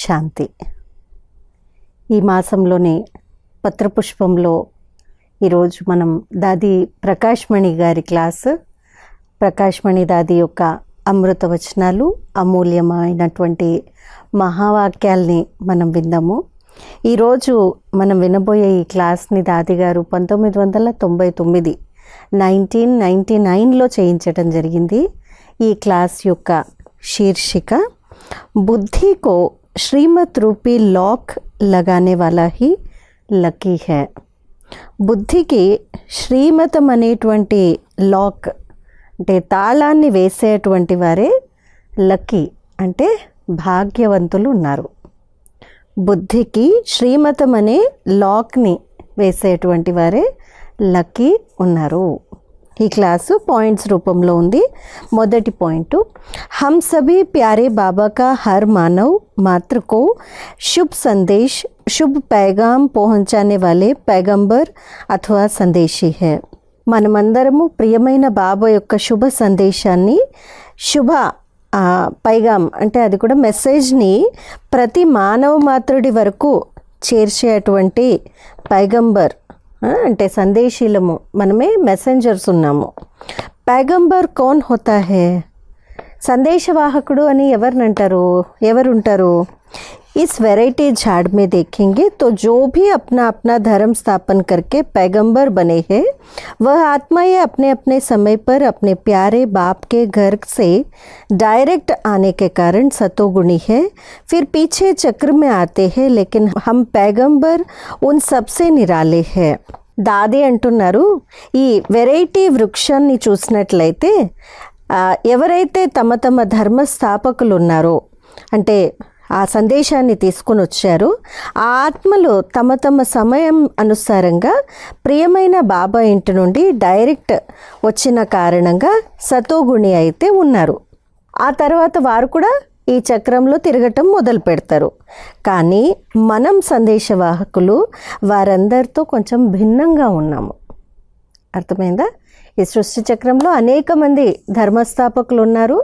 శాంతి. ఈ మాసంలోని పత్రపుష్పంలో ఈరోజు మనం దాది ప్రకాష్మణి గారి క్లాసు, ప్రకాష్మణి దాది యొక్క అమృత వచనాలు, అమూల్యమైనటువంటి మహావాక్యాల్ని మనం విందాము. ఈరోజు మనం వినబోయే ఈ క్లాస్ని దాది గారు 1999 1999లో చేయించడం జరిగింది. ఈ క్లాస్ యొక్క శీర్షిక बुद्धि को श्रीमत रूपी लॉक लगाने वाला ही लकी है. బుద్ధికి శ్రీమతం అనేటువంటి లాక్ అంటే తాళాన్ని వేసేటువంటి వారే లక్కీ అంటే భాగ్యవంతులు ఉన్నారు. బుద్ధికి శ్రీమతం అనే లాక్ని వేసేటువంటి వారే లక్కీ ఉన్నారు. ఈ క్లాసు పాయింట్స్ రూపంలో ఉంది. మొదటి పాయింట్, हम सभी प्यारे बाबा का हर मानव मात्र को शुभ संदेश शुभ पैगाम पहुंचाने वाले पैगंबर अथवा संदेशी है. మనమందరము ప్రియమైన బాబా యొక్క శుభ సందేశాన్ని, శుభ పైగాం అంటే అది కూడా మెసేజ్ని ప్రతి మానవ మాత్రుడి వరకు చేర్చేటువంటి పైగంబర్ అంటే సందేశీలము, మనమే మెసెంజర్స్ ఉన్నాము. पैगंबर कौन होता है? సందేశవాహకుడు అని ఎవరుంటారు? इस वैरायटी झाड़ में देखेंगे तो जो भी अपना अपना धर्म स्थापन करके पैगंबर बने हैं, वह आत्माएं अपने अपने समय पर अपने प्यारे बाप के घर से डायरेक्ट आने के कारण सतोगुणी है. फिर पीछे चक्र में आते हैं, लेकिन हम पैगंबर उन सबसे निराले हैं. దాది అంటున్నారు, ఈ వెరైటీ వృక్షాన్ని చూసినట్లయితే ఎవరైతే తమ తమ ధర్మ స్థాపకులు ఉన్నారో అంటే ఆ సందేశాన్ని తీసుకుని వచ్చారో ఆ ఆత్మలు తమ తమ సమయం అనుసారంగా ప్రియమైన బాబా ఇంటి నుండి డైరెక్ట్ వచ్చిన కారణంగా సతోగుణి అయితే ఉన్నారు. ఆ తర్వాత వారు కూడా ఈ చక్రంలో తిరగటం మొదలు పెడతారు. కానీ మనం సందేశవాహకులు వారందరితో కొంచెం భిన్నంగా ఉన్నాము. అర్థమైందా? ఈ సృష్టి చక్రంలో అనేక మంది ధర్మస్థాపకులు ఉన్నారు.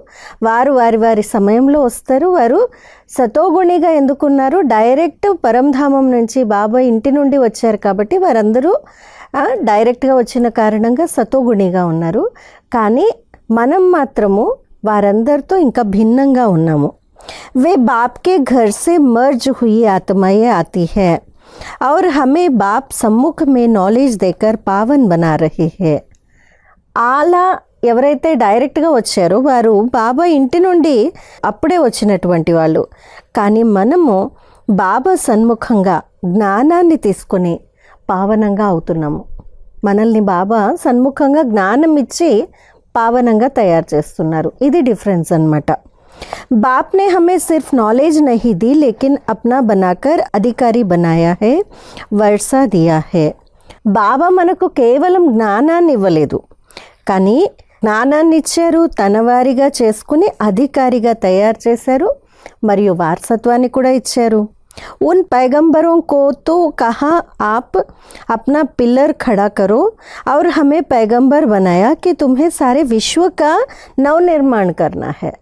వారు వారి వారి సమయంలో వస్తారు. వారు సతోగుణిగా ఎందుకున్నారు? డైరెక్ట్ పరంధామం నుంచి బాబా ఇంటి నుండి వచ్చారు కాబట్టి వారందరూ డైరెక్ట్గా వచ్చిన కారణంగా సతోగుణిగా ఉన్నారు. కానీ మనం మాత్రము వారందరితో ఇంకా భిన్నంగా ఉన్నాము. वे बाप के घर से मर्ज हुई आत्माएं आती है और हमें बाप सम्मुख में नॉलेज देकर पावन बना रहे हैं. అలా ఎవరైతే డైరెక్ట్గా వచ్చారో వారు బాబా ఇంటి నుండి అప్పుడే వచ్చినటువంటి వాళ్ళు. కానీ మనము బాబా సన్ముఖంగా జ్ఞానాన్ని తీసుకొని పావనంగా అవుతున్నాము. మనల్ని బాబా సన్ముఖంగా జ్ఞానం ఇచ్చి పావనంగా తయారు చేస్తున్నారు. ఇది డిఫరెన్స్ అన్నమాట. बाप ने हमें सिर्फ नॉलेज नहीं दी, लेकिन अपना बनाकर अधिकारी बनाया है, वर्षा दिया है. బాబా మనకు కేవలం జ్ఞానాన్ని ఇవ్వలేదు, కానీ జ్ఞానాన్ని ఇచ్చారు, తన వారిగా చేసుకుని అధికారిగా తయారు చేశారు, మరియు వారసత్వాన్ని కూడా ఇచ్చారు. उन पैगंबरों को तो कहा आप अपना पिलर खड़ा करो और हमें पैगंबर बनाया कि तुम्हें सारे विश्व का नवनिर्माण करना है.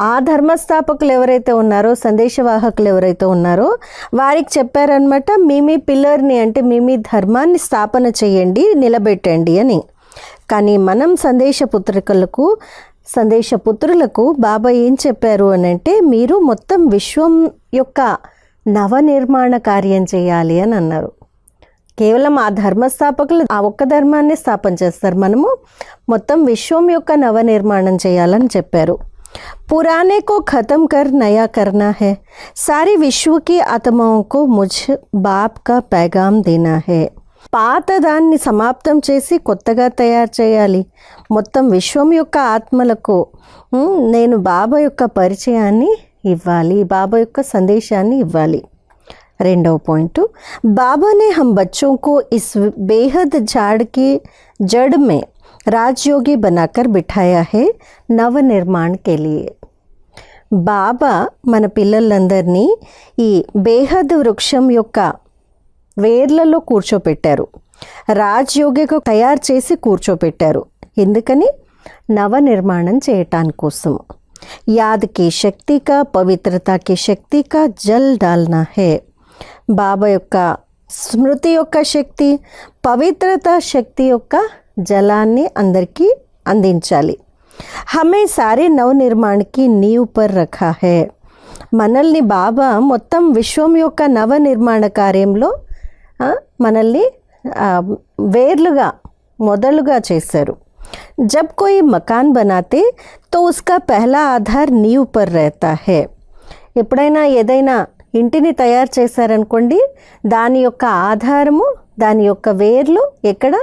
ఆ ధర్మస్థాపకులు ఎవరైతే ఉన్నారో, సందేశవాహకులు ఎవరైతే ఉన్నారో వారికి చెప్పారనమాట, మీ పిల్లర్ని అంటే మీ ధర్మాన్ని స్థాపన చేయండి, నిలబెట్టండి అని. కానీ మనం సందేశపుత్రులకు బాబా ఏం చెప్పారు అని అంటే, మీరు మొత్తం విశ్వం యొక్క నవనిర్మాణ కార్యం చేయాలి అని అన్నారు. కేవలం ఆ ధర్మస్థాపకులు ఆ ఒక్క ధర్మాన్ని స్థాపన చేస్తారు, మనము మొత్తం విశ్వం యొక్క నవనిర్మాణం చేయాలని చెప్పారు. पुराने को ख़त्म कर नया करना है. सारी विश्व की आत्माओं को मुझ बाप का पैगाम देना है. పాత దాన్ని సమాప్తం చేసి కొత్తగా తయారు చేయాలి. మొత్తం విశ్వం యొక్క ఆత్మలకు నేను బాబా యొక్క పరిచయాన్ని ఇవ్వాలి, బాబా యొక్క సందేశాన్ని ఇవ్వాలి. రెండవ పాయింట్, బాబా ने हम बच्चों को इस बेहद झाड़ की जड़ में राजयोगी बनाकर बिठाया है नव निर्माण के लिए. బాబా మన పిల్లలందరినీ ఈ బేహద్ వృక్షం యొక్క వేర్లలో కూర్చోపెట్టారు, రాజయోగిగా తయారు చేసి కూర్చోపెట్టారు. ఎందుకని? నవ నిర్మాణం చేయటాని కోసం. याद की शक्ति का, पवित्रता की शक्ति का जल डालना है. బాబా యొక్క స్మృతి యొక్క శక్తి, పవిత్రత శక్తి యొక్క జలాన్ని అందరికీ అందించాలి. हमें सारे నవనిర్మాణకి నీవ్ పర్ రఖా హై. మనల్ని బాబా మొత్తం విశ్వం యొక్క నవనిర్మాణ కార్యంలో మనల్ని వేర్లుగా మొదలుగా చేశారు. जब कोई मकान बनाते तो उसका पहला आधार नींव पर रहता है. ఎప్పుడైనా ఏదైనా ఇంటిని తయారు చేశారనుకోండి, దాని యొక్క ఆధారము, దాని యొక్క వేర్లు ఎక్కడ?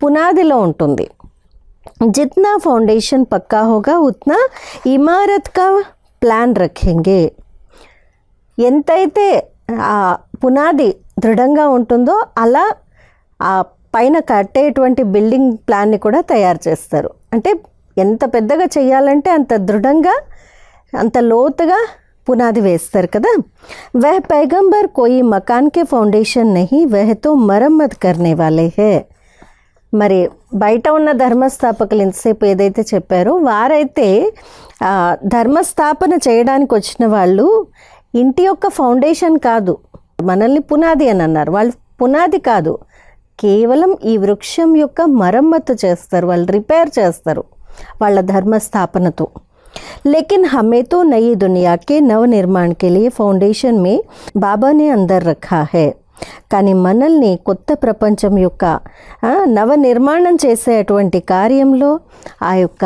పునాదిలో ఉంటుంది. जितना फाउंडेशन पक्का होगा उतना इमारत का प्लान रखेंगे. ఎంతైతే ఆ పునాది దృఢంగా ఉంటుందో అలా ఆ పైన కట్టేటువంటి బిల్డింగ్ ప్లాన్ని కూడా తయారు చేస్తారు. అంటే ఎంత పెద్దగా చేయాలంటే అంత దృఢంగా, అంత లోతుగా పునాది వేస్తారు కదా. वह पैगंबर कोई मकान के फाउंडेशन नहीं, वह तो मरम्मत करने वाले हैं. మరి బయట ఉన్న ధర్మస్థాపకులు ఇంతసేపు ఏదైతే చెప్పారో వారైతే ధర్మస్థాపన చేయడానికి వచ్చిన వాళ్ళు ఇంటి యొక్క ఫౌండేషన్ కాదు, మనల్ని పునాది అని అన్నారు. వాళ్ళు పునాది కాదు, కేవలం ఈ వృక్షం యొక్క మరమ్మతు చేస్తారు, వాళ్ళు రిపేర్ చేస్తారు వాళ్ళ ధర్మస్థాపనతో. लेकिन हमें तो नई दुनिया के नवनिर्माण के लिए फाउंडेशन में बाबा ने अंदर रखा है. కానీ మనల్ని కొత్త ప్రపంచం యొక్క నవనిర్మాణం చేసేటువంటి కార్యంలో ఆ యొక్క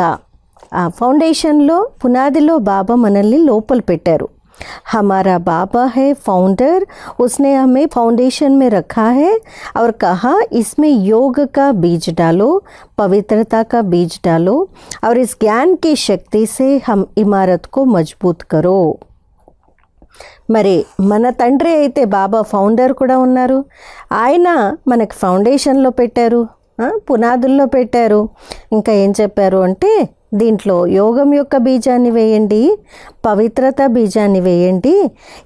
ఫౌండేషన్లో, పునాదిలో బాబా మనల్ని లోపల పెట్టారు. हमारा बाबा है फाउंडर, उसने हमें फाउंडेशन में रखा है और कहा इसमें योग का बीज डालो, पवित्रता का बीज डालो और इस ज्ञान की शक्ति से हम इमारत को मजबूत करो. మరి మన తండ్రి అయితే బాబా ఫౌండర్ కూడా ఉన్నారు. ఆయన మనకి ఫౌండేషన్లో పెట్టారు, పునాదుల్లో పెట్టారు. ఇంకా ఏం చెప్పారు అంటే, దీంట్లో యోగం యొక్క బీజాన్ని వేయండి, పవిత్రత బీజాన్ని వేయండి,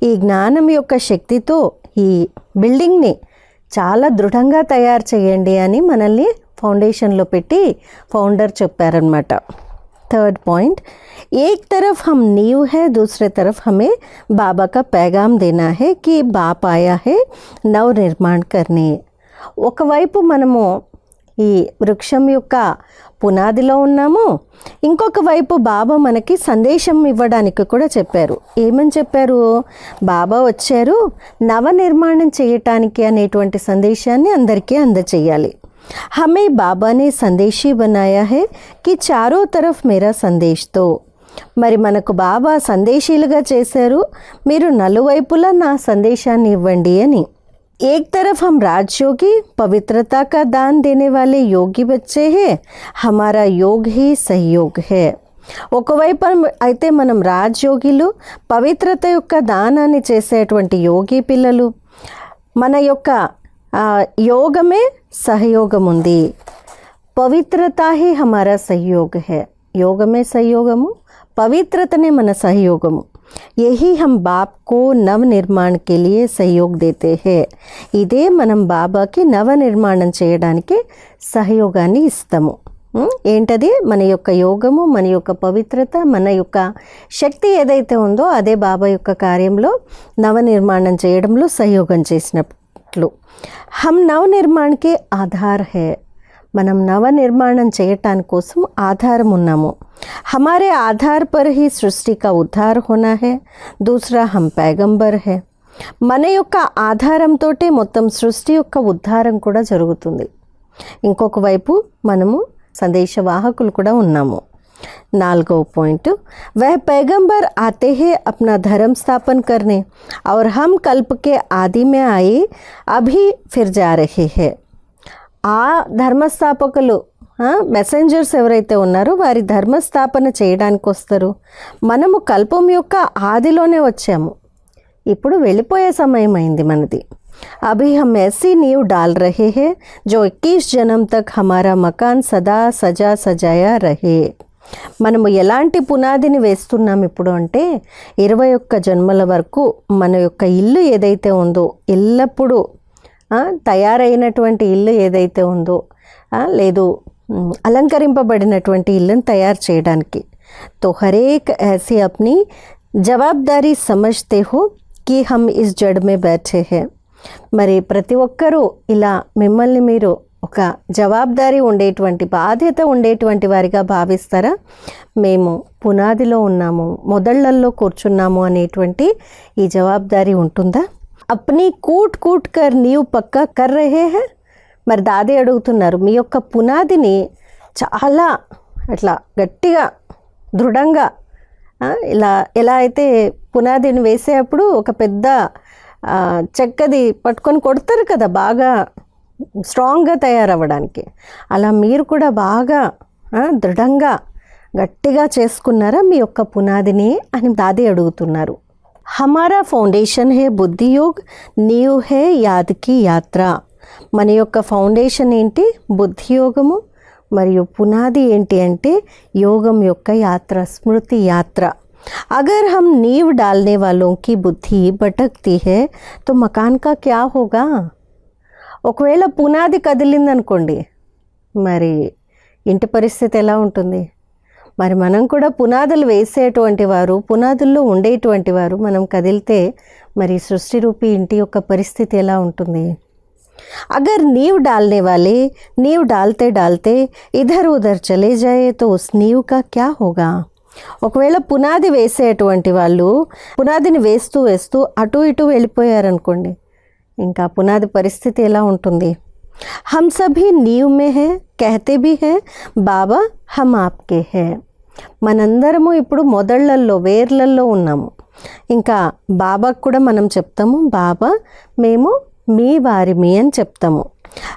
ఈ జ్ఞానం యొక్క శక్తితో ఈ బిల్డింగ్ని చాలా దృఢంగా తయారు చేయండి అని మనల్ని ఫౌండేషన్లో పెట్టి ఫౌండర్ చెప్పారనమాట. थर्ड पॉइंट, एक तरफ हम नींव है, दूसरे तरफ हमें बाबा का पैगाम देना है कि बाप आया है नव निर्माण करने. ఒకవైపు మనము ఈ వృక్షం యొక్క పునాదిలో ఉన్నాము, ఇంకొక వైపు బాబా మనకి సందేశం ఇవ్వడానికి కూడా చెప్పారు. ఏమని చెప్పారు? బాబా వచ్చారు నవనిర్మాణం చేయటానికి అనేటువంటి సందేశాన్ని అందరికీ అందచేయాలి. हमें बाबा ने संदेशी बनाया है कि चारों तरफ मेरा संदेश दो. మరి మనకు బాబా సందేశీలుగా చేశారు, మీరు నలువైపులా నా సందేశాన్ని ఇవ్వండి అని. एक तरफ हम राजयोगी, पवित्रता का दान देने वाले योगी बच्चे हैं, हमारा योग ही सहयोग है. ఒకవైపు అయితే మనం రాజయోగిలు, పవిత్రత యొక్క దానాన్ని చేసేటువంటి యోగి పిల్లలు, మన యొక్క యోగమే సహయోగం ఉంది. పవిత్రత హీ హమారా సహయోగ హై. యోగమే సహయోగము, పవిత్రతనే మన సహయోగము. యహీ హమ్ బాప్ కో నవ నిర్మాణ్ కే లియే సహయోగ్ దేతే హై. ఇదే మనం బాబాకి నవ నిర్మాణం చేయడానికి సహయోగాన్ని ఇస్తాము. ఏంటది? మన యొక్క యోగము, మన యొక్క పవిత్రత, మన యొక్క శక్తి ఏదైతే ఉందో అదే బాబా యొక్క కార్యంలో నవనిర్మాణం చేయడంలో సహయోగం చేసినట్లు. हम నవనిర్మాణ కే ఆధార్ హై. మనం నవనిర్మాణం చేయటాని కోసం ఆధారం ఉన్నాము. हमारे आधार पर ही सृष्टि का उद्धार होना है. दूसरा हम पैगंबर है. మన యొక్క ఆధారంతో మొత్తం సృష్టి యొక్క ఉద్ధారం కూడా జరుగుతుంది. ఇంకొక వైపు మనము సందేశవాహకులు కూడా ఉన్నాము. 4వ పాయింట్, वह पैगंबर आते हैं अपना धर्म स्थापन करने और हम कल्प के आदि में आए अभी फिर जा रहे हैं. ఆ ధర్మస్థాపకులు, మెసెంజర్స్ ఎవరైతే ఉన్నారో వారి ధర్మస్థాపన చేయడానికి వస్తారు. మనము కల్పం యొక్క ఆదిలోనే వచ్చాము, ఇప్పుడు వెళ్ళిపోయే సమయం అయింది మనది. अभी हम ऐसी नींव डाल रहे हैं जो 21 जन्म तक हमारा मकान सदा सजा सजाया रहे. మనము ఎలాంటి పునాదిని వేస్తున్నాం ఇప్పుడు అంటే 21 జన్మల వరకు మన యొక్క ఇల్లు ఏదైతే ఉందో, ఎల్లప్పుడూ తయారైనటువంటి ఇల్లు ఏదైతే ఉందో, లేదు అలంకరింపబడినటువంటి ఇల్లును తయారు చేయడానికి तो हर एक ऐसी अपनी जवाबदारी समझते हो कि हम इस जड़ में बैठे हैं. మరి ప్రతి ఒక్కరూ ఇలా మిమ్మల్ని మీరు ఒక జవాబుదారీ ఉండేటువంటి బాధ్యత ఉండేటువంటి వారిగా భావిస్తారా? మేము పునాదిలో ఉన్నాము, మొదళ్లలో కూర్చున్నాము అనేటువంటి ఈ జవాబుదారీ ఉంటుందా? అప్నీ కూట్ కూట్ కర్ నీవు పక్కా కర్ రహే హై. మరి దాది అడుగుతున్నారు, మీ యొక్క పునాదిని చాలా అట్లా గట్టిగా దృఢంగా ఇలా ఎలా అయితే పునాదిని వేసేటప్పుడు ఒక పెద్ద చెక్కది పట్టుకొని కొడతారు కదా బాగా స్ట్రాంగ్గా తయారవ్వడానికి, అలా మీరు కూడా బాగా దృఢంగా గట్టిగా చేసుకున్నారా మీ యొక్క పునాదిని అని దాది అడుగుతున్నారు. హమారా ఫౌండేషన్ హే బుద్ధి యోగ్, నీవ్ హే యాద్కి యాత్ర. మన యొక్క ఫౌండేషన్ ఏంటి? బుద్ధి యోగము. మరియు పునాది ఏంటి అంటే యోగం యొక్క యాత్ర, స్మృతి యాత్ర. अगर हम नींव डालने वालों की बुद्धि भटकती है तो मकान का क्या होगा? ఒకవేళ పునాది కదిలిందనుకోండి, మరి ఇంటి పరిస్థితి ఎలా ఉంటుంది? మరి మనం కూడా పునాదులు వేసేటువంటి వారు, పునాదుల్లో ఉండేటువంటి వారు మనం కదిలితే మరి సృష్టి రూపీ ఇంటి యొక్క పరిస్థితి ఎలా ఉంటుంది? अगर नींव डालने वाले नींव डालते डालते इधर उधर चले जाए तो उस नींव का क्या होगा? ఒకవేళ పునాది వేసేటువంటి వాళ్ళు పునాదిని వేస్తూ వేస్తూ అటు ఇటు వెళ్ళిపోయారనుకోండి, ఇంకా పునాది పరిస్థితి ఎలా ఉంటుంది? हम सभी नींव में है, कहते भी है బాబా హమ్ ఆప్కే హే. మనందరము ఇప్పుడు మొదళ్లల్లో వేర్లల్లో ఉన్నాము. ఇంకా బాబాకు కూడా మనం చెప్తాము, బాబా మేము మీ వారిమి అని చెప్తాము.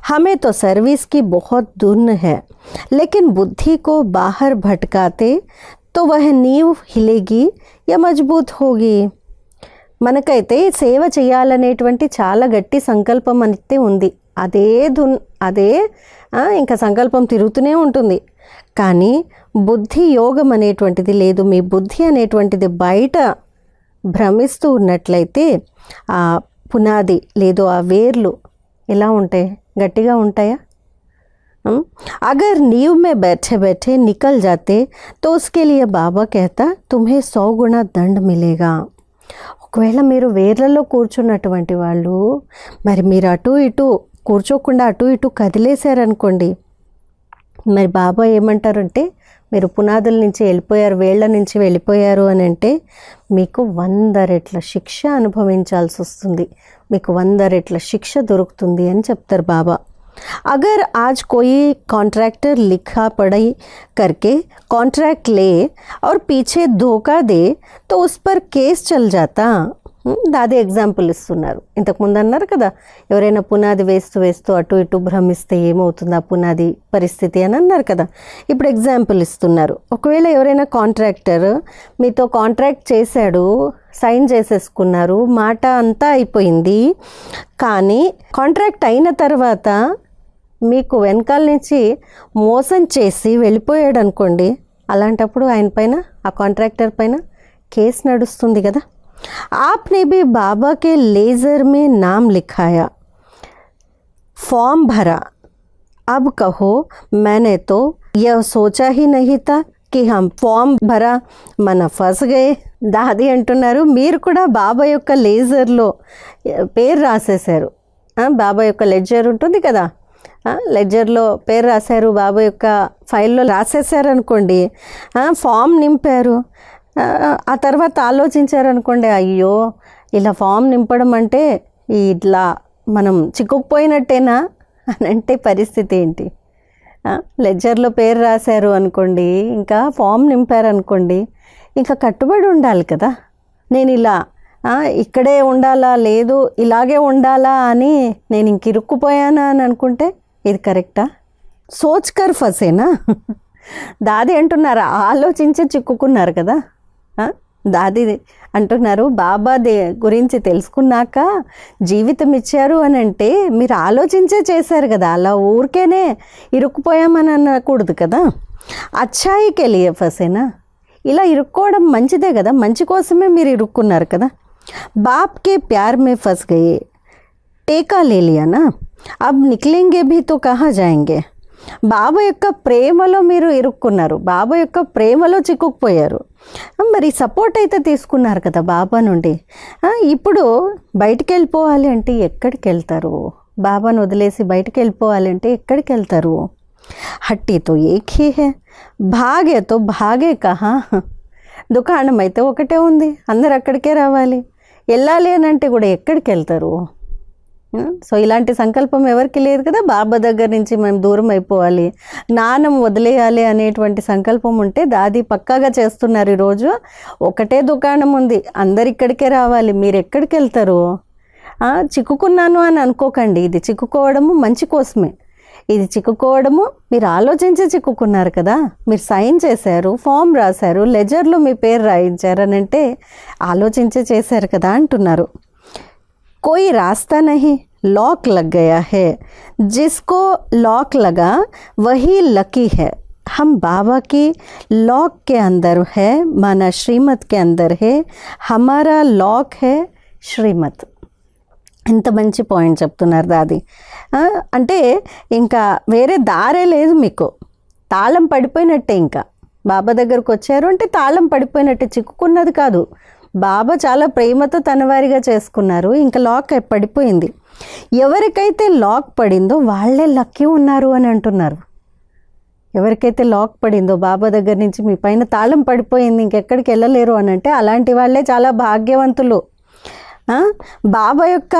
हमें तो सर्विस की बहुत धुन है, लेकिन बुद्धि को बाहर भटकाते तो वह नींव हिलेगी या मजबूत होगी. మనకైతే సేవ చేయాలనేటువంటి చాలా గట్టి సంకల్పం అయితే ఉంది. అదే ఇంకా సంకల్పం తిరుగుతూనే ఉంటుంది. కానీ బుద్ధి యోగం అనేటువంటిది లేదు. మీ బుద్ధి అనేటువంటిది బయట భ్రమిస్తూ ఉన్నట్లయితే ఆ పునాది లేదు, ఆ వేర్లు ఎలా ఉంటాయి? గట్టిగా ఉంటాయా? अगर नींव में बैठे बैठे निकल जाते तो उसके लिए बाबा कहता तुम्हें 100 गुना दंड मिलेगा. ఒకవేళ మీరు వేర్లలో కూర్చున్నటువంటి వాళ్ళు మరి మీరు అటు ఇటు కూర్చోకుండా అటు ఇటు కదిలేశారనుకోండి, మరి బాబా ఏమంటారంటే మీరు పునాదుల నుంచి వెళ్ళిపోయారు, వేళ్ల నుంచి వెళ్ళిపోయారు అని అంటే మీకు 100 రెట్ల శిక్ష అనుభవించాల్సి వస్తుంది, మీకు 100 రెట్ల శిక్ష దొరుకుతుంది అని చెప్తారు బాబా. अगर आज कोई कॉन्ट्रैक्टर लिखा पढ़ाई करके कॉन्ट्रैक्ट ले और पीछे धोखा दे तो उस पर केस चल जाता. దాది ఎగ్జాంపుల్ ఇస్తున్నారు. ఇంతకుముందు అన్నారు కదా, ఎవరైనా పునాది వేస్తూ వేస్తూ అటు ఇటు భ్రమిస్తే ఏమవుతుంది ఆ పునాది పరిస్థితి అని అన్నారు కదా. ఇప్పుడు ఎగ్జాంపుల్ ఇస్తున్నారు. ఒకవేళ ఎవరైనా కాంట్రాక్టర్ మీతో కాంట్రాక్ట్ చేశాడు, సైన్ చేసేసుకున్నారు, మాట అంతా అయిపోయింది, కానీ కాంట్రాక్ట్ అయిన తర్వాత మీకు వెనకాల నుంచి మోసం చేసి వెళ్ళిపోయాడు అనుకోండి, అలాంటప్పుడు ఆయన పైన, ఆ కాంట్రాక్టర్ పైన కేసు నడుస్తుంది కదా. आपने भी बाबा के लेज़र में नाम लिखाया, फॉर्म भरा, अब कहो मैंने तो यह सोचा ही नहीं था कि हम ఫామ్ భరా మన ఫస్ గయే. దాది అంటున్నారు, మీరు కూడా బాబా యొక్క లేజర్లో పేరు రాసేశారు. బాబా యొక్క లెడ్జర్ ఉంటుంది కదా, లెడ్జర్లో పేరు రాశారు, బాబా యొక్క ఫైల్లో రాసేసారు అనుకోండి, ఫామ్ నింపారు. ఆ తర్వాత ఆలోచించారనుకోండి, అయ్యో ఇలా ఫామ్ నింపడం అంటే ఇట్లా మనం చిక్కుకుపోయినట్టేనా అని అంటే పరిస్థితి ఏంటి? లెడ్జర్లో పేరు రాశారు అనుకోండి, ఇంకా ఫామ్ నింపారు అనుకోండి, ఇంకా కట్టుబడి ఉండాలి కదా. నేను ఇలా ఇక్కడే ఉండాలా, లేదు ఇలాగే ఉండాలా అని నేను ఇంక ఇరుక్కుపోయానా అని అనుకుంటే ఇది కరెక్టా? సోచ్కర్ ఫసేనా? దాది అంటున్నారు, ఆలోచించి చిక్కుకున్నారు కదా. దాది అంటున్నారు, బాబా గురించి తెలుసుకున్నాక జీవితం ఇచ్చారు అని అంటే మీరు ఆలోచించే చేశారు కదా, అలా ఊరికేనే ఇరుక్కుపోయామని అనకూడదు కదా. అచ్చాయికి వెళ్ళి ఫసేనా, ఇలా ఇరుక్కోవడం మంచిదే కదా, మంచి కోసమే మీరు ఇరుక్కున్నారు కదా. బాప్కే ప్యార్ మే ఫస్ గయే, टेका ले लिया ना, अब निकलेंगे भी तो कहाँ जाएंगे. బాబా యొక్క ప్రేమలో మీరు ఇరుక్కున్నారు, బాబా యొక్క ప్రేమలో చిక్కుకుపోయారు. మరి సపోర్ట్ అయితే తీసుకున్నారు కదా బాబా నుండి. ఇప్పుడు బయటికి వెళ్ళిపోవాలి అంటే ఎక్కడికి వెళ్తారు? బాబాను వదిలేసి బయటికి వెళ్ళిపోవాలి అంటే ఎక్కడికి వెళ్తారు? హట్టి తో ఏక్ హీ హై, భాగే తో భాగే కహా. దుకాణం అయితే ఒకటే ఉంది, అందరు అక్కడికే రావాలి. వెళ్ళాలి అని అంటే కూడా ఎక్కడికి వెళ్తారు? సో ఇలాంటి సంకల్పం ఎవరికి లేదు కదా. బాబా దగ్గర నుంచి మేము దూరం అయిపోవాలి, జ్ఞానం వదిలేయాలి అనేటువంటి సంకల్పం ఉంటే దాది పక్కాగా చేస్తున్నారు. ఈరోజు ఒకటే దుకాణం ఉంది, అందరు ఇక్కడికే రావాలి, మీరు ఎక్కడికి వెళ్తారు? చిక్కుకున్నాను అని అనుకోకండి. ఇది చిక్కుకోవడము మంచి కోసమే. ఇది చిక్కుకోవడము మీరు ఆలోచించి చిక్కుకున్నారు కదా. మీరు సైన్ చేశారు, ఫామ్ రాశారు, లెజర్లో మీ పేరు రాయించారు అని అంటే ఆలోచించి చేశారు కదా అంటున్నారు. कोई रास्ता नहीं, लॉक लग गया है, जिसको लॉक लगा वही लकी है. हम बाबा की लॉक के अंदर है, माना श्रीमत के अंदर है. हमारा लॉक है श्रीमत. ఇంత మంచి పాయింట్ చెప్తున్నారు దాది. అంటే ఇంకా వేరే దారే లేదు మీకు, తాళం పడిపోయినట్టే. ఇంకా బాబా దగ్గరకు వచ్చారు అంటే తాళం పడిపోయినట్టే, చిక్కుకున్నది కాదు. బాబా చాలా ప్రేమతో తన వారిగా చేసుకున్నారు, ఇంకా లాక్ పడిపోయింది. ఎవరికైతే లాక్ పడిందో వాళ్ళే లక్కీ ఉన్నారు అని అంటున్నారు. ఎవరికైతే లాక్ పడిందో బాబా దగ్గర నుంచి మీ పైన తాళం పడిపోయింది, ఇంకెక్కడికి వెళ్ళలేరు అని అంటే అలాంటి వాళ్ళే చాలా భాగ్యవంతులు. బాబా యొక్క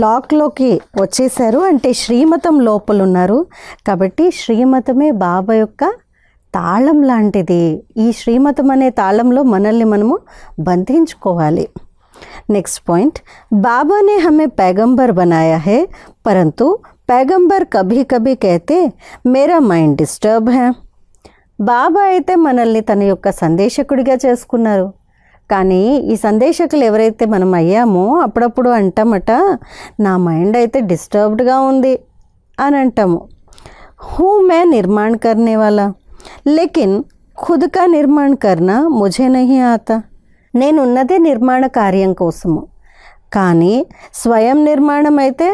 లాక్లోకి వచ్చేసారు అంటే శ్రీమతం లోపల ఉన్నారు. కాబట్టి శ్రీమతమే బాబా యొక్క తాళం లాంటిది. ఈ శ్రీమతం అనే తాళంలో మనల్ని మనము బంధించుకోవాలి. నెక్స్ట్ పాయింట్, బాబా ने हमें पैगंबर बनाया है, परंतु पैगंबर कभी कभी कहते मेरा మైండ్ డిస్టర్బ్ है. బాబా అయితే మనల్ని తన యొక్క సందేశకుడిగా చేసుకున్నారు. కానీ ఈ సందేశకులు ఎవరైతే మనం అయ్యామో అప్పుడప్పుడు అంటామట, నా మైండ్ అయితే డిస్టర్బ్డ్గా ఉంది అని అంటాము. హూ మే నిర్మాణ కర్నే వాలా, లేకిన్ ఖుద్ కా నిర్మాణ కర్నా ముఝే నహీ ఆతా. నేనున్నదే నిర్మాణ కార్యం కోసము, కానీ స్వయం నిర్మాణం అయితే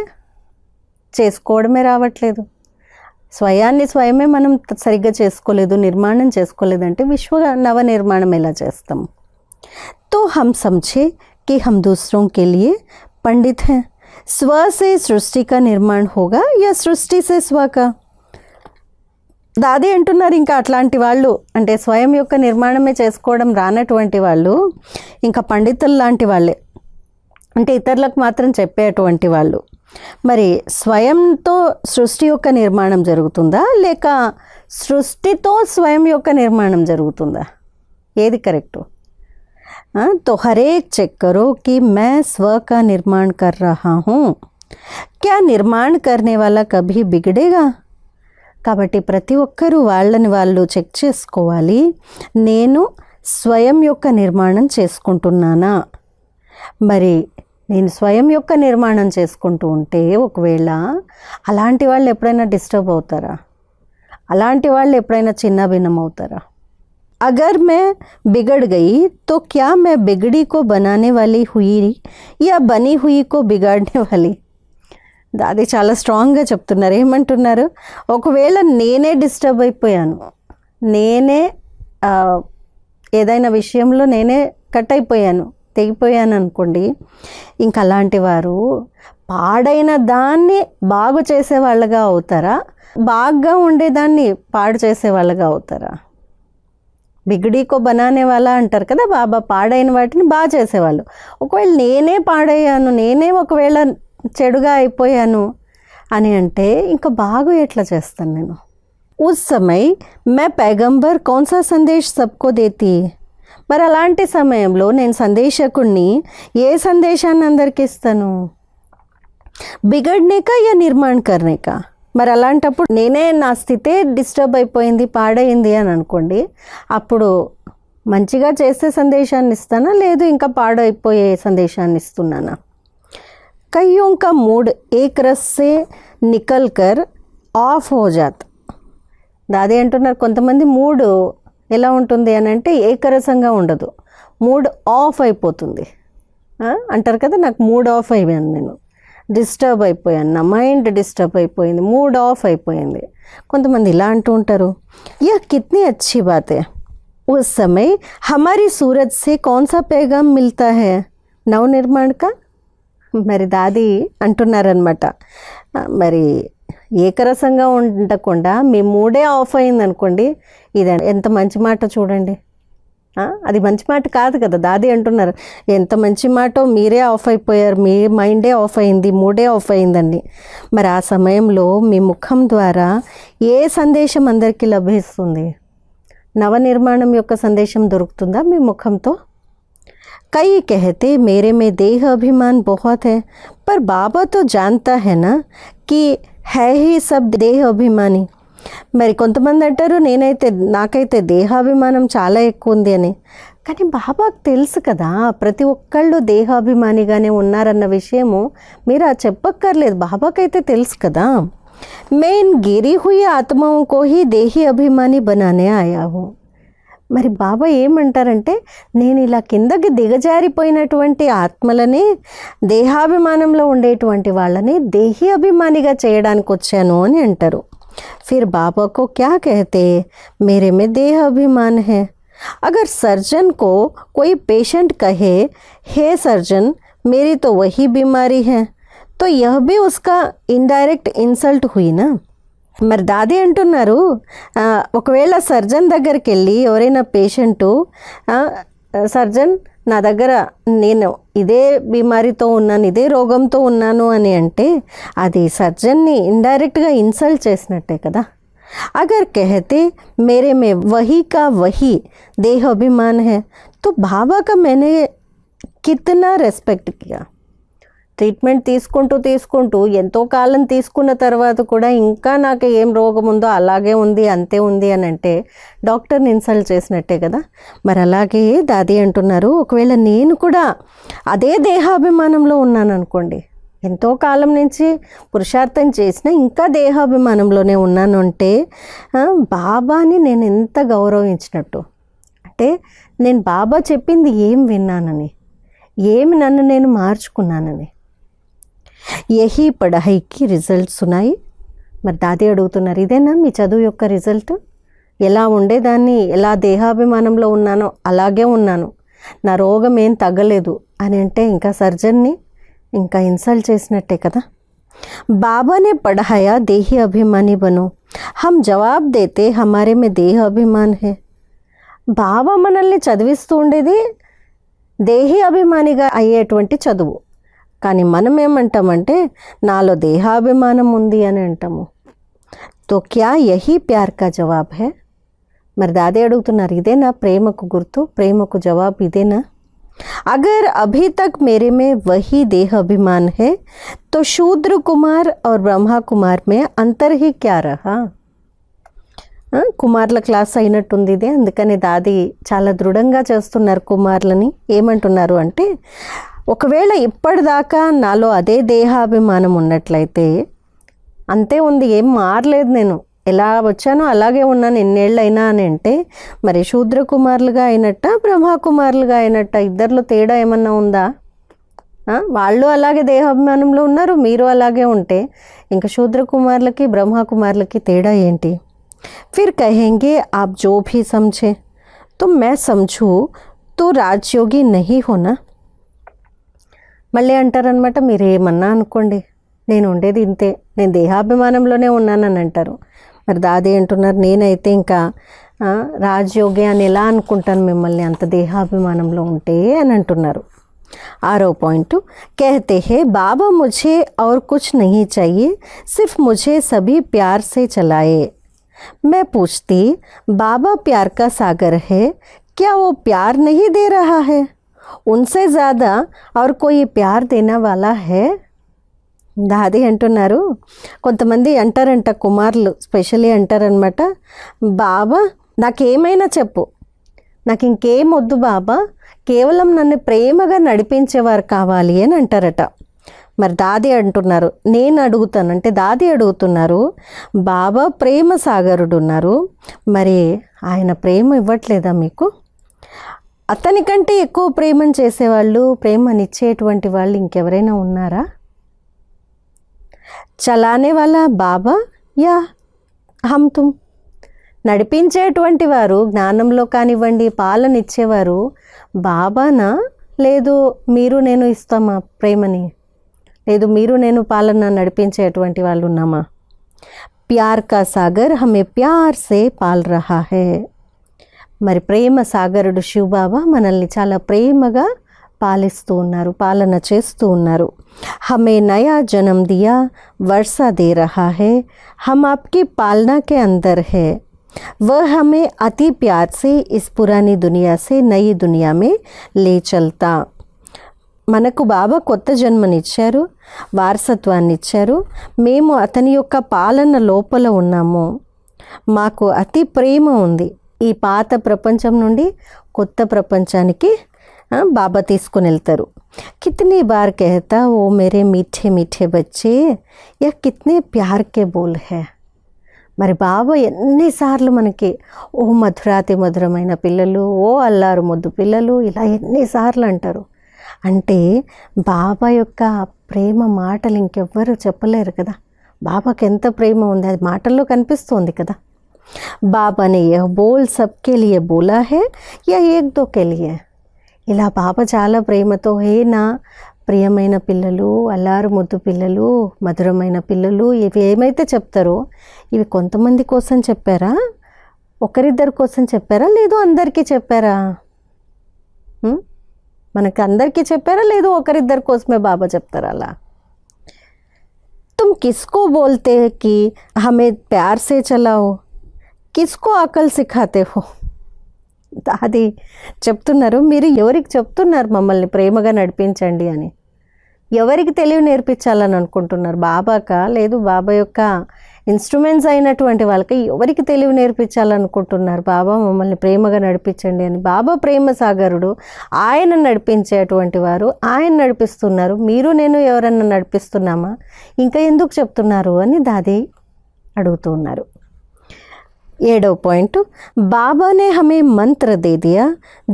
చేసుకోవడమే రావట్లేదు. స్వయాన్ని స్వయమే మనం సరిగ్గా చేసుకోలేదు, నిర్మాణం చేసుకోలేదంటే విశ్వ నవ నిర్మాణం ఎలా చేస్తాము? तो हम समझे कि हम दूसरों के लिए पंडित हैं. स्व से सृष्टि का निर्माण होगा या सृष्टि से स्व का. దాది అంటున్నారు, ఇంకా అట్లాంటి వాళ్ళు అంటే స్వయం యొక్క నిర్మాణమే చేసుకోవడం రానటువంటి వాళ్ళు ఇంకా పండితులు లాంటి వాళ్ళే, అంటే ఇతరులకు మాత్రం చెప్పేటువంటి వాళ్ళు. మరి స్వయంతో సృష్టి యొక్క నిర్మాణం జరుగుతుందా లేక సృష్టితో స్వయం యొక్క నిర్మాణం జరుగుతుందా? ఏది కరెక్టు? तो हर एक चेक करो कि मैं स्व का निर्माण कर रहा हूँ. क्या निर्माण करने वाला कभी बिगड़ेगा? కాబట్టి ప్రతి ఒక్కరూ వాళ్ళని వాళ్ళు చెక్ చేసుకోవాలి. నేను స్వయం యొక్క నిర్మాణం చేసుకుంటున్నానా? మరి నేను స్వయం యొక్క నిర్మాణం చేసుకుంటూ ఉంటే ఒకవేళ అలాంటి వాళ్ళు ఎప్పుడైనా డిస్టర్బ్ అవుతారా? అలాంటి వాళ్ళు ఎప్పుడైనా చిన్న భిన్నం అవుతారా? अगर मैं बिगड़ गई तो क्या मैं बिगड़ी को बनाने वाली हुई या बनी हुई को बिगाड़ने वाली. దాది చాలా స్ట్రాంగ్గా చెప్తున్నారు. ఏమంటున్నారు? ఒకవేళ నేనే డిస్టర్బ్ అయిపోయాను, నేనే ఏదైనా విషయంలో నేనే కట్ అయిపోయాను, తెగిపోయాను అనుకోండి, ఇంకా అలాంటి వారు పాడైన దాన్ని బాగు చేసేవాళ్ళగా అవుతారా, బాగా ఉండేదాన్ని పాడు చేసేవాళ్ళగా అవుతారా? బిగడీకో బనానే వాళ్ళ అంటారు కదా, బాబా పాడైన వాటిని బాగా చేసేవాళ్ళు. ఒకవేళ నేనే పాడయ్యాను, నేనే ఒకవేళ చెడుగా అయిపోయాను అని అంటే ఇంకా బాగు ఎట్లా చేస్తాను నేను? ఉస్ సమయ్ మే पैगंबर कौन सा संदेश सबको देती. మరి అలాంటి సమయంలో నేను సందేశకుడిని ఏ సందేశాన్ని అందరికి ఇస్తాను? బిగడ్నే కా యా నిర్మాణ్ కర్నే కా. మరి అలాంటప్పుడు నేనే నా స్థితే డిస్టర్బ్ అయిపోయింది, పాడైంది అని అనుకోండి, అప్పుడు మంచిగా చేసే సందేశాన్ని ఇస్తానా లేదు ఇంకా పాడైపోయే సందేశాన్ని ఇస్తున్నానా? కయ్యోం కా మూడ్ ఏక్ రస్ సే నికల్ కర్ ఆఫ్ హో జాత్. దాది అంటున్నారు, కొంతమంది మూడ్ ఎలా ఉంటుంది అని అంటే ఏకరసంగా ఉండదు, మూడ్ ఆఫ్ అయిపోతుంది అంటారు కదా. నాకు మూడ్ ఆఫ్ అయిపోయాను నేను, డిస్టర్బ్ అయిపోయాను, నా మైండ్ డిస్టర్బ్ అయిపోయింది, మూడ్ ఆఫ్ అయిపోయింది. కొంతమంది ఇలా అంటూ ఉంటారు, యह कितनी अच्छी बात है, उस समय हमारी सूरत से कौन सा पैगाम मिलता है నవనిర్మాణ్ కా. మరి దాది అంటున్నారనమాట, మరి ఏకరసంగా ఉండకుండా మీ మూడే ఆఫ్ అయింది అనుకోండి, ఇది ఎంత మంచి మాట చూడండి. అది మంచి మాట కాదు కదా. దాది అంటున్నారు, ఎంత మంచి మాటో, మీరే ఆఫ్ అయిపోయారు, మీ మైండే ఆఫ్ అయింది, మూడే ఆఫ్ అయిందండి. మరి ఆ సమయంలో మీ ముఖం ద్వారా ఏ సందేశం అందరికీ లభిస్తుంది? నవనిర్మాణం యొక్క సందేశం దొరుకుతుందా మీ ముఖంతో? कई कहते मेरे में देह अभिमान बहुत है, पर बाबा तो जानता है ना कि है ही सब देह अभिमानी. మరి కొంతమంది అంటారు, నాకైతే దేహాభిమానం చాలా ఎక్కువ ఉంది అని. కానీ బాబాకు తెలుసు కదా ప్రతి ఒక్కళ్ళు దేహాభిమానిగానే ఉన్నారన్న విషయము మీరు చెప్పక్కర్లేదు, బాబాకైతే తెలుసు కదా. मैं इन गिरी हुई आत्माओं को ही देही अभिमानी बनाने आया हूँ. మరి బాబా ఏమంటారంటే, నేను ఇలా కిందకి దిగజారిపోయినటువంటి ఆత్మలని, దేహాభిమానంలో ఉండేటువంటి వాళ్ళని దేహి అభిమానిగా చేయడానికి వచ్చాను అని అంటారు. फिर बाबा को क्या कहते, मेरे में देह अभिमान है. अगर सर्जन को कोई पेशेंट कहे, हे सर्जन मेरी तो वही बीमारी है, तो यह भी उसका इनडायरेक्ट इंसल्ट हुई ना. మరి దాది అంటున్నారు, ఒకవేళ సర్జన్ దగ్గరికి వెళ్ళి ఎవరైనా పేషెంటు, సర్జన్ నా దగ్గర నేను ఇదే బీమారితో ఉన్నాను, ఇదే రోగంతో ఉన్నాను అని అంటే అది సర్జన్ని ఇండైరెక్ట్గా ఇన్సల్ట్ చేసినట్టే కదా. అగర్ कहते मेरे में वही का वही देह अभिमान है, तो बाबा का मैंने कितना रेस्पेक्ट किया. ట్రీట్మెంట్ తీసుకుంటూ ఎంతో కాలం తీసుకున్న తర్వాత కూడా ఇంకా నాకు ఏం రోగం ఉందో అలాగే ఉంది, అంతే ఉంది అని అంటే డాక్టర్ని ఇన్సల్ట్ చేసినట్టే కదా. మరి అలాగే దాది అంటున్నారు, ఒకవేళ నేను కూడా అదే దేహాభిమానంలో ఉన్నాను అనుకోండి, ఎంతో కాలం నుంచి పురుషార్థం చేసినా ఇంకా దేహాభిమానంలోనే ఉన్నాను అంటే బాబాని నేను ఎంత గౌరవించినట్టు. అంటే నేను బాబా చెప్పింది ఏం విన్నానని, ఏమి నన్ను నేను మార్చుకున్నానని. యహీ పఢాయికి రిజల్ట్ సునాయి. మరి దాది అడుగుతున్నారు, ఇదేనా మీ చదువు యొక్క రిజల్ట్? ఎలా ఉండేదాన్ని, ఎలా దేహాభిమానంలో ఉన్నానో అలాగే ఉన్నాను, నా రోగం ఏం తగ్గలేదు అని అంటే ఇంకా సర్జన్ని ఇంకా ఇన్సల్ట్ చేసినట్టే కదా. బాబానే పఢాయా దేహి అభిమాని బనో, హమ్ జవాబ్ దేతే హమారే మే దేహ అభిమాన్ హే. బాబా మనల్ని చదివిస్తూ ఉండేది దేహి అభిమానిగా అయ్యేటువంటి చదువు. కానీ మనం ఏమంటామంటే నాలో దేహాభిమానం ఉంది అని అంటాము. తో క్యా యహీ ప్యార్ కా జవాబ్ హే. మరి దాదే అడుగుతున్నారు, ఇదేనా ప్రేమకు గుర్తు, ప్రేమకు జవాబు ఇదేనా? अगर अभी तक मेरे में वही देह अभिमान है, तो शूद्र कुमार और ब्रह्मा कुमार में अंतर ही क्या रहा. కుమార్ల క్లాస్ అయినట్టుంది ఇదే. అందుకని దాది చాలా దృఢంగా చేస్తున్నారు కుమార్లని. ఏమంటున్నారు అంటే, ఒకవేళ ఇప్పటిదాకా నాలో అదే దేహాభిమానం ఉన్నట్లయితే అంతే ఉంది, ఏం మారలేదు, నేను ఎలా వచ్చానో అలాగే ఉన్నాను ఎన్నేళ్ళైనా అని అంటే మరి శూద్ర కుమారులుగా అయినట్ట, బ్రహ్మకుమారులుగా అయినట్ట, ఇద్దరిలో తేడా ఏమన్నా ఉందా? వాళ్ళు అలాగే దేహాభిమానంలో ఉన్నారు, మీరు అలాగే ఉంటే ఇంకా శూద్ర కుమారులకి బ్రహ్మకుమారులకి తేడా ఏంటి? फिर कहेंगे आप जो भी समझे, तो मैं समझूँ तो राजयोगी नहीं होना. మళ్ళీ అంటారనమాట, మీరు ఏమన్నా అనుకోండి, నేను ఉండేది ఇంతే, నేను దేహాభిమానంలోనే ఉన్నానని అంటారు. మరి దాది అంటున్నారు, నేనైతే ఇంకా రాజయోగి అని ఎలా అనుకుంటాను మిమ్మల్ని అంత దేహాభిమానంలో ఉంటే అని అంటున్నారు. 6వ పాయింట్, कहते हैं बाबा मुझे और कुछ नहीं चाहिए, सिर्फ मुझे सभी प्यार से चलाए. मैं पूछती, बाबा प्यार का सागर है, क्या वो प्यार नहीं दे रहा है? उनसे ज़्यादा और कोई प्यार देने वाला है? దాది అంటున్నారు, కొంతమంది అంటారంట, కుమారులు స్పెషల్లీ అంటారనమాట, బాబా నాకేమైనా చెప్పు, నాకు ఇంకేం వద్దు బాబా, కేవలం నన్ను ప్రేమగా నడిపించేవారు కావాలి అని అంటారట. మరి దాది అంటున్నారు, నేను అడుగుతాను అంటే దాది అడుగుతున్నారు, బాబా ప్రేమ సాగరుడు ఉన్నారు, మరి ఆయన ప్రేమ ఇవ్వట్లేదా మీకు? అతనికంటే ఎక్కువ ప్రేమను చేసేవాళ్ళు, ప్రేమనిచ్చేటువంటి వాళ్ళు ఇంకెవరైనా ఉన్నారా? చలానే వాలా బాబా యా హమ్ తుమ్. నడిపించేటువంటి వారు, జ్ఞానంలో కానివ్వండి, పాలన ఇచ్చేవారు బాబానా, లేదు మీరు నేను ఇస్తామా ప్రేమని, లేదు మీరు నేను పాలన నడిపించేటువంటి వాళ్ళు ఉన్నామా? ప్యార్ కా సాగర్ హమే ప్యార్ సే పాల్ రహా హై. మరి ప్రేమ సాగరుడు శివబాబా మనల్ని చాలా ప్రేమగా పాలిస్తూ ఉన్నారు, పాలన చేస్తూ ఉన్నారు. హమే నయా జన్మ దియా వర్షా దే రహా హై, హమ్ ఆప్కి పాలనా కే అందర్ హై. वह हमें अति प्यार से इस पुरानी दुनिया से नई दुनिया में ले चलता. మనకు బాబా కొత్త జన్మనిచ్చారు, వారసత్వాన్ని ఇచ్చారు. మేము అతని యొక్క పాలన లోపల ఉన్నాము. మాకు అతి ప్రేమ ఉంది. ఈ పాత ప్రపంచం నుండి కొత్త ప్రపంచానికి బాబా తీసుకుని వెళ్తారు. కితనీ బార్ कहता ఓ మేరే మీఠే మీఠే బచ్చే యా కితనే ప్యార్ కే బోల్ హై. మరి బాబా ఎన్నిసార్లు మనకి ఓ మధురాతి మధురమైన పిల్లలు, ఓ అల్లారు ముద్దు పిల్లలు, ఇలా ఎన్నిసార్లు అంటారు. అంటే బాబా యొక్క ప్రేమ మాటలు ఇంకెవ్వరు చెప్పలేరు కదా. బాబాకి ఎంత ప్రేమ ఉంది, అది మాటల్లో కనిపిస్తుంది కదా. బాబానే యహ్ బోల్ సబ్కే లియే బోలా హై యా ఏక్ దో కే లియే. ఇలా బాబా చాలా ప్రేమతో, హే నా ప్రియమైన పిల్లలు, అల్లారు ముద్దు పిల్లలు, మధురమైన పిల్లలు, ఇవి ఏమైతే చెప్తారో ఇవి కొంతమంది కోసం చెప్పారా, ఒకరిద్దరి కోసం చెప్పారా, లేదు అందరికీ చెప్పారా? మనకి అందరికీ చెప్పారా, లేదు ఒకరిద్దరి కోసమే బాబా చెప్తారా? అలా तुम किसको बोलते कि हमें प्यार से चलाओ, किसको अकल सिखाते हो. అది చెప్తున్నారు, మీరు ఎవరికి చెప్తున్నారు మమ్మల్ని ప్రేమగా నడిపించండి అని? ఎవరికి తెలివి నేర్పించాలని అనుకుంటున్నారు? బాబాకా, లేదు బాబా యొక్క ఇన్స్ట్రుమెంట్స్ అయినటువంటి వాళ్ళకి ఎవరికి తెలివి నేర్పించాలనుకుంటున్నారు? బాబా మమ్మల్ని ప్రేమగా నడిపించండి అని. బాబా ప్రేమ సాగరుడు, ఆయన నడిపించేటువంటి వారు, ఆయన నడిపిస్తున్నారు. మీరు నేను ఎవరన్నా నడిపిస్తున్నామా? ఇంకా ఎందుకు చెప్తున్నారు అని దాది అడుగుతూ ఉన్నారు. 7వ పాయింట్, बाबा ने हमें मंत्र दे दिया,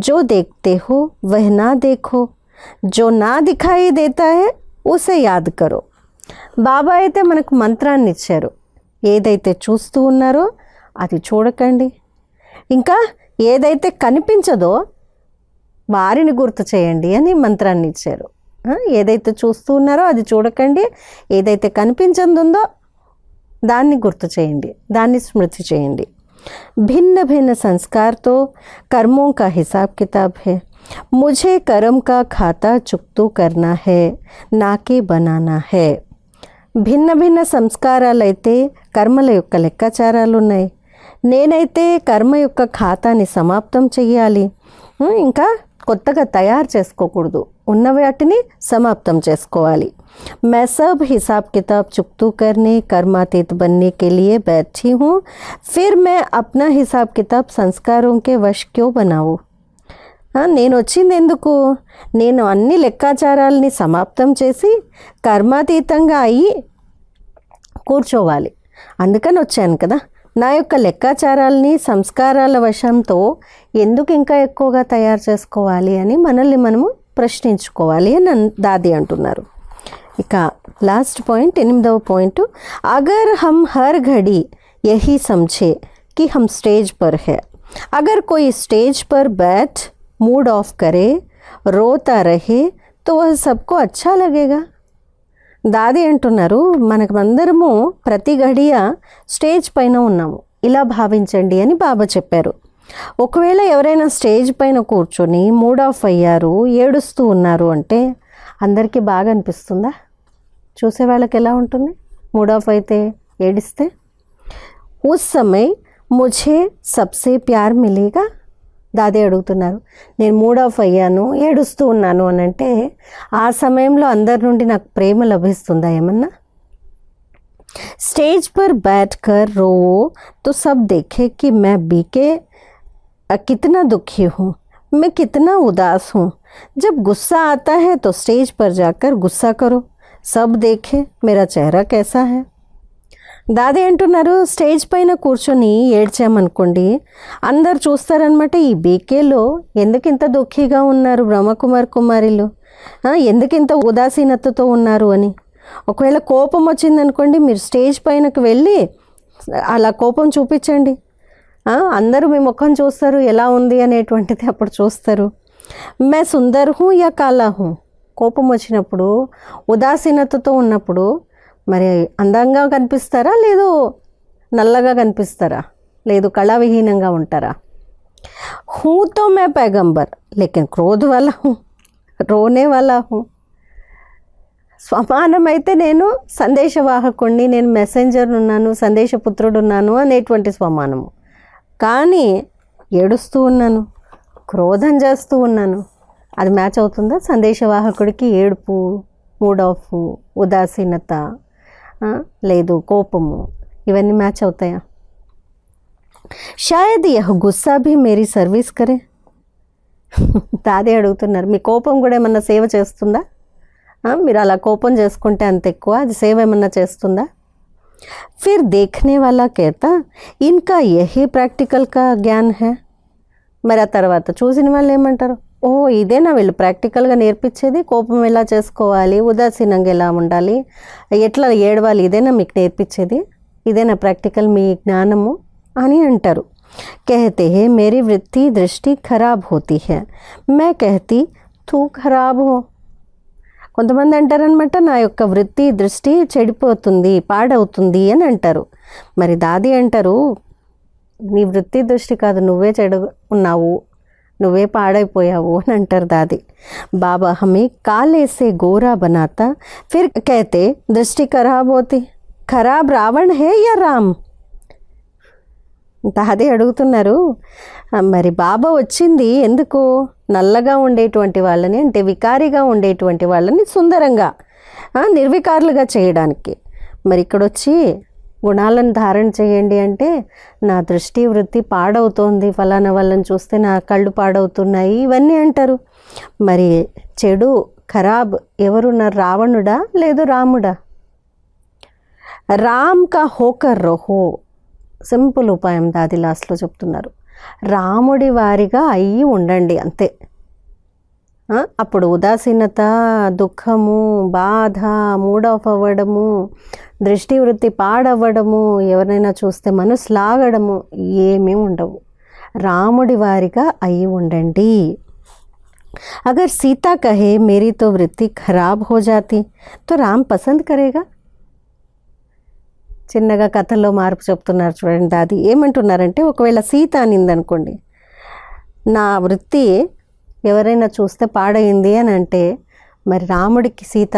जो देखते हो वह ना देखो, जो ना दिखाई देता है उसे याद करो. బాబా అయితే మనకు మంత్రాన్ని ఇచ్చారు, ఏదైతే చూస్తూ ఉన్నారో అది చూడకండి, ఇంకా ఏదైతే కనిపించదో వారిని గుర్తు చేయండి అని మంత్రాన్ని ఇచ్చారు. ఏదైతే చూస్తూ ఉన్నారో అది చూడకండి, ఏదైతే కనిపించదుందో దాన్ని గుర్తు చేయండి, దాన్ని స్మృతి చేయండి. भिन्न भिन्न संस्कार तो कर्मों का हिसाब किताब है. मुझे कर्म का खाता चुकतू करना है, ना कि बनाना है. భిన్న భిన్న సంస్కారాలైతే కర్మల యొక్క లెక్కాచారాలు ఉన్నాయి. నేనైతే కర్మ యొక్క ఖాతాని సమాప్తం చెయ్యాలి, ఇంకా కొత్తగా తయారు చేసుకోకూడదు, ఉన్న వాటిని సమాప్తం చేసుకోవాలి. मैं सब हिसाब किताब चुकतू करने कर्मातीत बनने के लिए बैठी हूँ, फिर मैं अपना हिसाब किताब संस्कारों के वश क्यों बनाऊँ. నేను వచ్చింది ఎందుకు? నేను అన్ని లెక్కాచారాలని సమాప్తం చేసి కర్మాతీతంగా అయ్యి కూర్చోవాలి, అందుకని వచ్చాను కదా. నా యొక్క లెక్కాచారాలని సంస్కారాల వశంతో ఎందుకు ఇంకా ఎక్కువగా తయారు చేసుకోవాలి అని మనల్ని మనము ప్రశ్నించుకోవాలి అని దాది అంటున్నారు. ఇక లాస్ట్ పాయింట్, 8వ పాయింట్, అగర్ హమ్ హర్ ఘड़ी यही समझे कि हम स्टेज पर है, अगर कोई स्टेज पर बैठ मूड ऑफ करे, रोता रहे तो वह सबको अच्छा लगेगा. దాది అంటున్నారు, మనమందరము ప్రతి గడియ స్టేజ్ పైన ఉన్నాము, ఇలా భావించండి అని బాబా చెప్పారు. ఒకవేళ ఎవరైనా స్టేజ్ పైన కూర్చొని మూడ్ ఆఫ్ అయ్యారు, ఏడుస్తూ ఉన్నారు అంటే అందరికీ బాగా అనిపిస్తుందా? చూసే వాళ్ళకి ఎలా ఉంటుంది మూడ్ ఆఫ్ అయితే, ఏడిస్తే? ఉస్ సమయ్ ముఝే సబ్సే ప్యార్ మిలేగా. దాది అడుగుతున్నారు, నేను మూడ్ ఆఫ్ అయ్యాను, ఏడుస్తూ ఉన్నాను అని అంటే ఆ సమయంలో అందరి నుండి నాకు ప్రేమ లభిస్తుందా ఏమన్నా? స్టేజ్ పర్ बैठ कर रो तो सब देखे कि मैं बीके कितना दुखी हूँ, मैं कितना उदास हूँ. जब गुस्सा आता है तो स्टेज पर जाकर गुस्सा करो, सब देखे मेरा चेहरा कैसा है. దాది అంటున్నారు, స్టేజ్ పైన కూర్చొని ఏడ్చామనుకోండి అందరు చూస్తారనమాట, ఈ బీకేలో ఎందుకింత దుఃఖీగా ఉన్నారు బ్రహ్మకుమార్ కుమారిలు, ఎందుకింత ఉదాసీనతతో ఉన్నారు అని. ఒకవేళ కోపం వచ్చిందనుకోండి, మీరు స్టేజ్ పైనకు వెళ్ళి అలా కోపం చూపించండి. అందరూ మీ ముఖం చూస్తారు, ఎలా ఉంది అనేటువంటిది అప్పుడు చూస్తారు. మే సుందర్ హూ యా కాలా హూ, కోపం వచ్చినప్పుడు ఉదాసీనతతో ఉన్నప్పుడు మరి అందంగా కనిపిస్తారా, లేదు నల్లగా కనిపిస్తారా, లేదు కళావిహీనంగా ఉంటారా? హూ తో మే पैगंबर लेकिन क्रोध वाला हूँ, రోనే वाला हूँ. స్వమానం అయితే నేను సందేశవాహకుణ్ణి, నేను మెసెంజర్ ఉన్నాను, సందేశపుత్రుడు ఉన్నాను అనేటువంటి స్వమానము. కానీ ఏడుస్తూ ఉన్నాను, క్రోధం చేస్తూ ఉన్నాను, అది మ్యాచ్ అవుతుందా? సందేశవాహకుడికి ఏడుపు, మూడ్ ఆఫ్, ఉదాసీనత, లేదు కోపము, ఇవన్నీ మ్యాచ్ అవుతాయా? షాయద్ యహ్ గుస్సా భీ మేరీ సర్వీస్ కరే. దాది అడుగుతున్నారు, మీ కోపం కూడా ఏమన్నా సేవ చేస్తుందా? మీరు అలా కోపం చేసుకుంటే అంత ఎక్కువ, అది సేవ ఏమన్నా చేస్తుందా? फिर देखने वाला कहता इनका यही प्रैक्टिकल का ज्ञान है. మరి ఆ తర్వాత చూసిన వాళ్ళు ఏమంటారు, ఓ ఇదేనా వీళ్ళు ప్రాక్టికల్గా నేర్పించేది, కోపం ఎలా చేసుకోవాలి, ఉదాసీనంగా ఎలా ఉండాలి, ఎట్లా ఏడవాలి, ఇదేనా మీకు నేర్పించేది, ఇదేనా ప్రాక్టికల్ మీ జ్ఞానము అని అంటారు. कहते हैं मेरी वृत्ति दृष्टि खराब होती है, मैं कहती तू खराब हो. కొంతమంది అంటారనమాట, నా యొక్క వృత్తి దృష్టి చెడిపోతుంది, పాడవుతుంది అని అంటారు. మరి దాది అంటారు, నీ వృత్తి దృష్టి కాదు, నువ్వే చెడు ఉన్నావు, నువ్వే పాడైపోయావు అని అంటారు దాది. బాబా హమే కాలే సే గోరా బనాతా ఫిర్ कहते దృష్టి ఖరాబ్ హోతి. ఖరాబ్ రావణ్ హే యా రామ్. దాది అడుగుతున్నారు, మరి బాబా వచ్చింది ఎందుకు? నల్లగా ఉండేటువంటి వాళ్ళని, అంటే వికారిగా ఉండేటువంటి వాళ్ళని సుందరంగా నిర్వికారులుగా చేయడానికి. మరి ఇక్కడ వచ్చి గుణాలను ధారణ చేయండి అంటే, నా దృష్టి వృత్తి పాడవుతోంది, ఫలానా వాళ్ళని చూస్తే నా కళ్ళు పాడవుతున్నాయి, ఇవన్నీ అంటారు. మరి చెడు ఖరాబ్ ఎవరున్నారు, రావణుడా లేదు రాముడా? రామ్ కా హోకర్ రహో. సింపుల్ ఉపాయం దాది లాస్ట్లో చెప్తున్నారు, రాముడి వారిగా అయ్యి ఉండండి అంతే. అప్పుడు ఉదాసీనత, దుఃఖము, బాధ, మూడ్ ఆఫ్ అవ్వడము, దృష్టి వృత్తి పాడవ్వడము, ఎవరైనా చూస్తే మనసు లాగడము ఏమీ ఉండవు. రాముడి వారిగా అయ్యి ఉండండి. అగర్ సీతా కహే మేరీ తో వృత్తి ఖరాబ్ హో జాతి తో రామ్ పసంద్ కరేగా. చిన్నగా కథల్లో మార్పు చెప్తున్నారు చూడండి దాది. ఏమంటున్నారంటే, ఒకవేళ సీత అనిందనుకోండి, నా వృత్తి ఎవరైనా చూస్తే పాడైంది అని అంటే, మరి రాముడికి సీత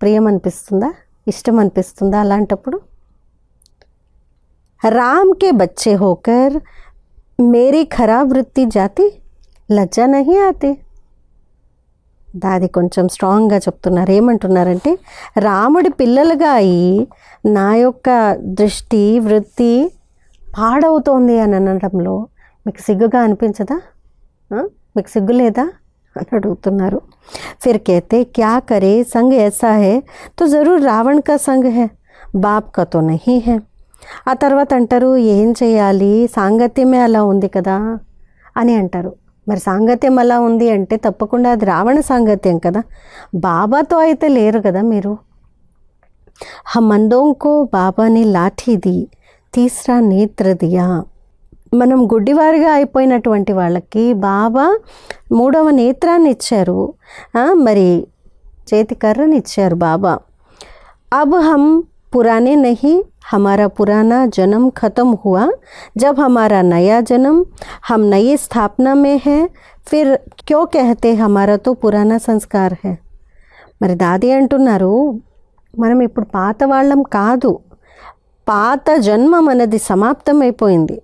ప్రియం అనిపిస్తుందా, ఇష్టం అనిపిస్తుందా? అలాంటప్పుడు రామ్కే బచ్చే హోకర్ మేరీ ఖరాబ్ వృత్తి జాతి లజ్జా నహీ ఆతి. దాది కొంచెం స్ట్రాంగ్గా చెప్తున్నారు. ఏమంటున్నారంటే, రాముడి పిల్లలుగా అయ్యి నా యొక్క దృష్టి వృత్తి పాడవుతోంది అని అనడంలో మీకు సిగ్గుగా అనిపించదా? మీకు సిగ్గు లేదా అని అడుగుతున్నారు. ఫిర్ कहते क्या करे संग ऐसा है तो ज़रूर रावण का संग है बाप का तो नहीं है. ఆ తర్వాత అంటారు, ఏం చేయాలి, సాంగత్యమే అలా ఉంది కదా అని అంటారు. మరి సాంగత్యం అలా ఉంది అంటే తప్పకుండా అది రావణ సాంగత్యం కదా, బాబాతో అయితే లేరు కదా మీరు. हम अंधों को बाबा ने लाठी दी तीसरा नेत्र दिया. మనం గుడ్డివారిగా అయిపోయినటువంటి వాళ్ళకి బాబా మూడవ నేత్రాన్ని ఇచ్చారు, మరి చేతి కర్రని ఇచ్చారు బాబా. अब हम पुराने नहीं, हमारा पुराना जन्म ख़त्म हुआ, जब हमारा नया जन्म हम नई स्थापना में है, फिर क्यों कहते हमारा तो पुराना संस्कार है. మరి దాది అంటున్నారు, మనం ఇప్పుడు పాత వాళ్ళం కాదు, పాత జన్మ మనది సమాప్తమైపోయింది.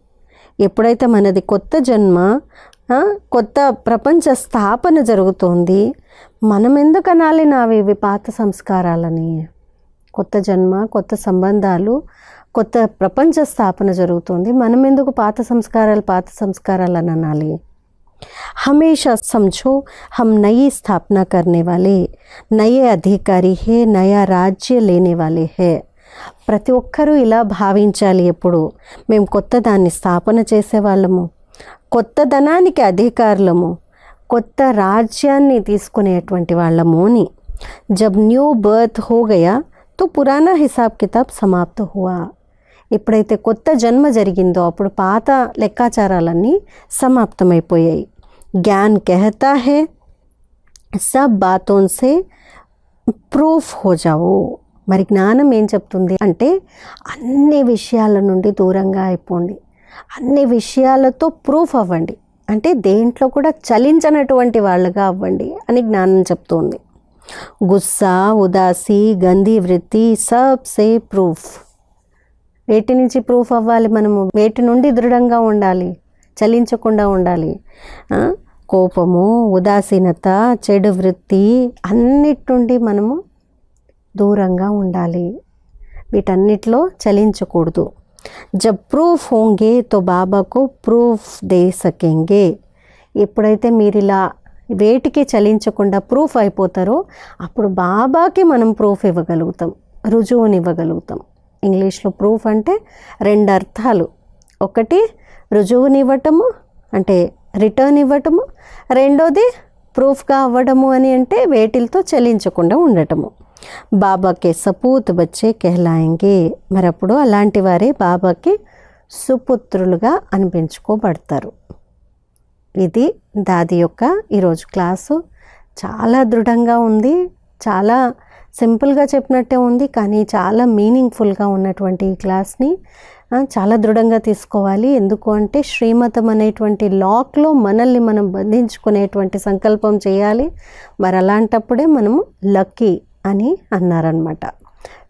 ఎప్పుడైతే మనది కొత్త జన్మ, కొత్త ప్రపంచ స్థాపన జరుగుతోంది, మనం ఎందుకు అనాలి నావి పాత సంస్కారాలని? కొత్త జన్మ, కొత్త సంబంధాలు, కొత్త ప్రపంచ స్థాపన జరుగుతుంది, మనం ఎందుకు పాత సంస్కారాలు అని అనాలి? हमेशा समझो हम नई स्थापना करने वाले नए अधिकारी है, नया राज्य लेने वाले है. ప్రతి ఒక్కరూ ఇలా భావించాలి, ఎప్పుడు మేము కొత్త దాన్ని స్థాపన చేసేవాళ్ళము, కొత్త ధనానికి అధికారులము, కొత్త రాజ్యాన్ని తీసుకునేటువంటి వాళ్ళము అని. जब न्यू बर्थ हो गया तो पुराना हिसाब किताब समाप्त हुआ. ఎప్పుడైతే కొత్త జన్మ జరిగిందో అప్పుడు పాత లెక్కాచారాలన్నీ సమాప్తమైపోయాయి. జ్ఞాన్ कहता है सब बातों से ప్రూఫ్ హో జావో. మరి జ్ఞానం ఏం చెప్తుంది అంటే అన్ని విషయాల నుండి దూరంగా అయిపోండి, అన్ని విషయాలతో ప్రూఫ్ అవ్వండి, అంటే దేంట్లో కూడా చలించనటువంటి వాళ్ళగా అవ్వండి అని జ్ఞానం చెప్తుంది. గుస్సా, ఉదాసి, గంధీ వృత్తి సబ్సే ప్రూఫ్. వేటి నుంచి ప్రూఫ్ అవ్వాలి మనము? వేటి నుండి దృఢంగా ఉండాలి, చలించకుండా ఉండాలి. కోపము, ఉదాసీనత, చెడు వృత్తి అన్నిటి నుండి మనము దూరంగా ఉండాలి, వీటన్నిటిలో చలించకూడదు. జబ్ ప్రూఫ్ హోంగే తో బాబాకు ప్రూఫ్ దే సకేంగే. ఎప్పుడైతే మీరు ఇలా వేటికి చలించకుండా ప్రూఫ్ అయిపోతారో అప్పుడు బాబాకి మనం ప్రూఫ్ ఇవ్వగలుగుతాం, రుజువునివ్వగలుగుతాం. ఇంగ్లీష్లో ప్రూఫ్ అంటే రెండు అర్థాలు. ఒకటి రుజువునివ్వటము అంటే రిటర్న్ ఇవ్వటము, రెండోది ప్రూఫ్గా అవ్వడము అని అంటే వేటిలతో చలించకుండా ఉండటము. బాబాకే సపూత్ బచ్చే కెహలాయింగే. మరి అప్పుడు అలాంటి వారే బాబాకి సుపుత్రులుగా అనిపించుకోబడతారు. ఇది దాది యొక్క ఈరోజు క్లాసు. చాలా దృఢంగా ఉంది, చాలా సింపుల్గా చెప్పినట్టే ఉంది, కానీ చాలా మీనింగ్ఫుల్గా ఉన్నటువంటి ఈ క్లాస్ని చాలా దృఢంగా తీసుకోవాలి. ఎందుకు అంటే శ్రీమతం అనేటువంటి లాక్లో మనల్ని మనం బంధించుకునేటువంటి సంకల్పం చేయాలి. మరి అలాంటప్పుడే మనము లక్కీ అని అన్నారనమాట.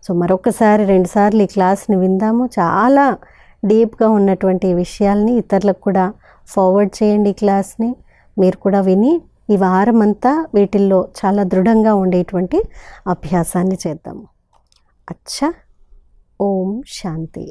సో మరొకసారి 2 సార్లు ఈ క్లాస్ని విందాము. చాలా డీప్గా ఉన్నటువంటి విషయాల్ని ఇతరులకు కూడా ఫార్వర్డ్ చేయండి. ఈ క్లాస్ని మీరు కూడా విని ఈ వారం అంతా వీటిల్లో చాలా దృఢంగా ఉండేటువంటి అభ్యాసాన్ని చేద్దాము. అచ్చా, ఓం శాంతి.